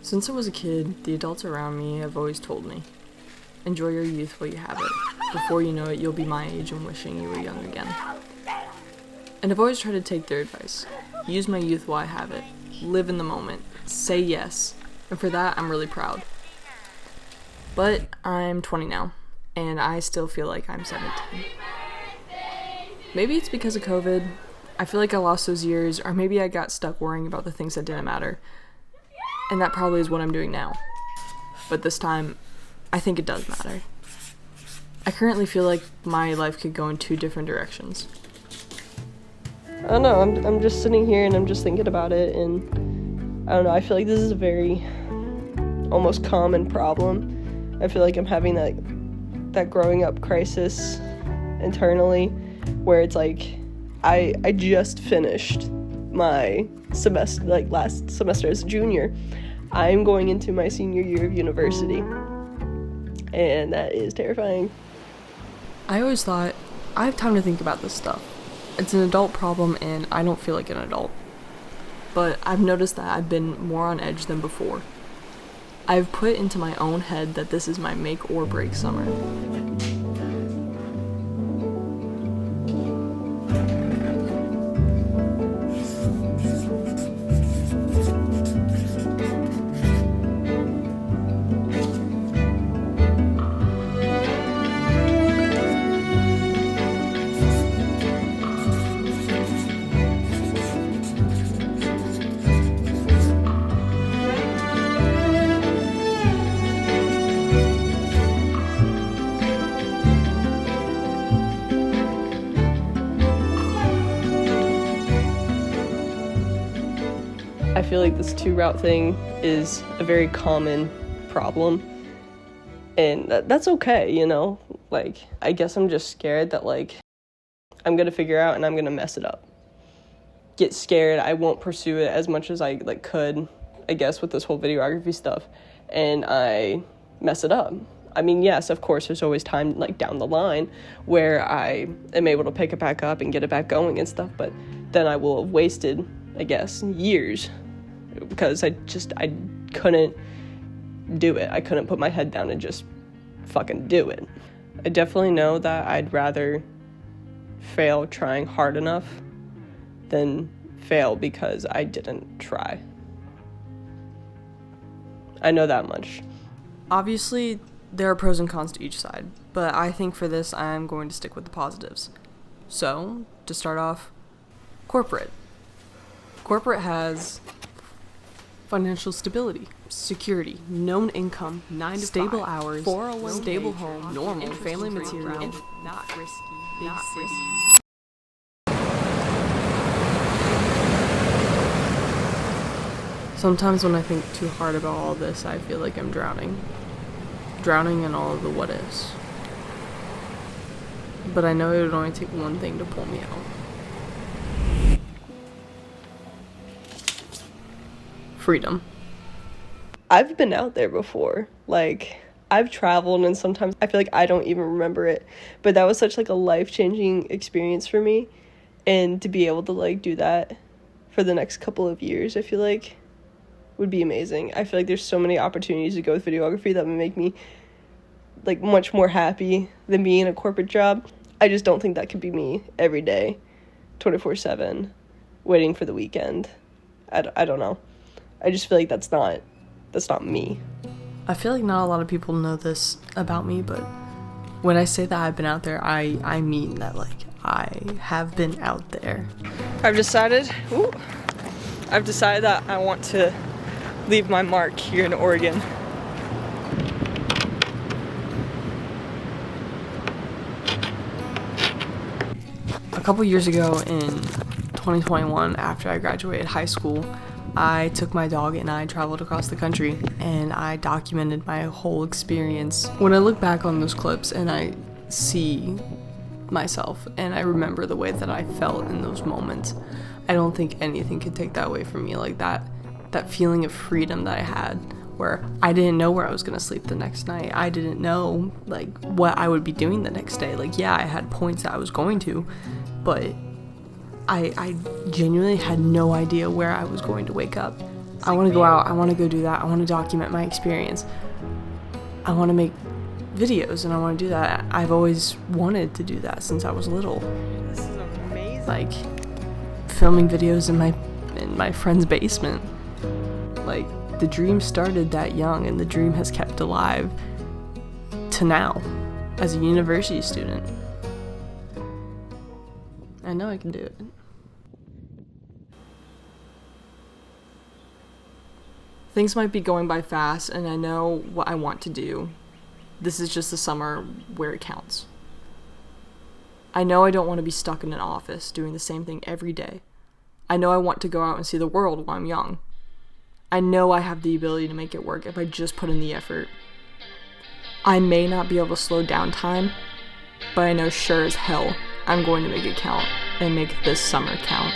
Since I was a kid, the adults around me have always told me, enjoy your youth while you have it. Before you know it, you'll be my age and wishing you were young again. And I've always tried to take their advice. Use my youth while I have it. Live in the moment. Say yes. And for that, I'm really proud. But I'm 20 now, and I still feel like I'm 17. Maybe it's because of COVID. I feel like I lost those years, or maybe I got stuck worrying about the things that didn't matter. And that probably is what I'm doing now. But this time, I think it does matter. I currently feel like my life could go in two different directions. I don't know, I'm just sitting here and I'm just thinking about it, and I don't know, I feel like this is a very almost common problem. I feel like I'm having that growing up crisis internally, where it's like I just finished my semester, like last semester as a junior. I'm going into my senior year of university, and that is terrifying. I always thought, I have time to think about this stuff. It's an adult problem and I don't feel like an adult. But I've noticed that I've been more on edge than before. I've put into my own head that this is my make or break summer. I feel like this 2-route thing is a very common problem, and that's okay, you know? Like, I guess I'm just scared that, like, I'm gonna figure out and I'm gonna mess it up. Get scared, I won't pursue it as much as I, could, I guess, with this whole videography stuff, and I mess it up. I mean, yes, of course, there's always time, down the line where I am able to pick it back up and get it back going and stuff, but then I will have wasted, I guess, years, because I couldn't do it. I couldn't put my head down and just fucking do it. I definitely know that I'd rather fail trying hard enough than fail because I didn't try. I know that much. Obviously, there are pros and cons to each side, but I think for this, I'm going to stick with the positives. So, to start off, corporate. Corporate has financial stability, security, known income, 9 to stable 5, hours, 401 stable home, normal family material, not risky, not risky. Sometimes when I think too hard about all this, I feel like I'm drowning in all of the what ifs. But I know it would only take one thing to pull me out. Freedom. I've been out there before. I've traveled, and sometimes I feel like I don't even remember it. But that was such a life-changing experience for me. And to be able to do that for the next couple of years, I feel like would be amazing. I feel like there's so many opportunities to go with videography that would make me much more happy than being in a corporate job. I just don't think that could be me every day, 24/7, waiting for the weekend. I don't know. I just feel like that's not me. I feel like not a lot of people know this about me, but when I say that I've been out there, I mean that I have been out there. I've decided that I want to leave my mark here in Oregon. A couple years ago in 2021, after I graduated high school, I took my dog and I traveled across the country and I documented my whole experience. When I look back on those clips and I see myself and I remember the way that I felt in those moments, I don't think anything could take that away from me. That feeling of freedom that I had, where I didn't know where I was gonna sleep the next night. I didn't know what I would be doing the next day. Yeah, I had points that I was going to, but I genuinely had no idea where I was going to wake up. I want to go out, I want to go do that, I want to document my experience. I want to make videos and I want to do that. I've always wanted to do that since I was little. This is amazing. Like filming videos in my friend's basement. Like the dream started that young and the dream has kept alive to now as a university student. I know I can do it. Things might be going by fast, and I know what I want to do. This is just the summer where it counts. I know I don't want to be stuck in an office doing the same thing every day. I know I want to go out and see the world while I'm young. I know I have the ability to make it work if I just put in the effort. I may not be able to slow down time, but I know sure as hell I'm going to make it count and make this summer count.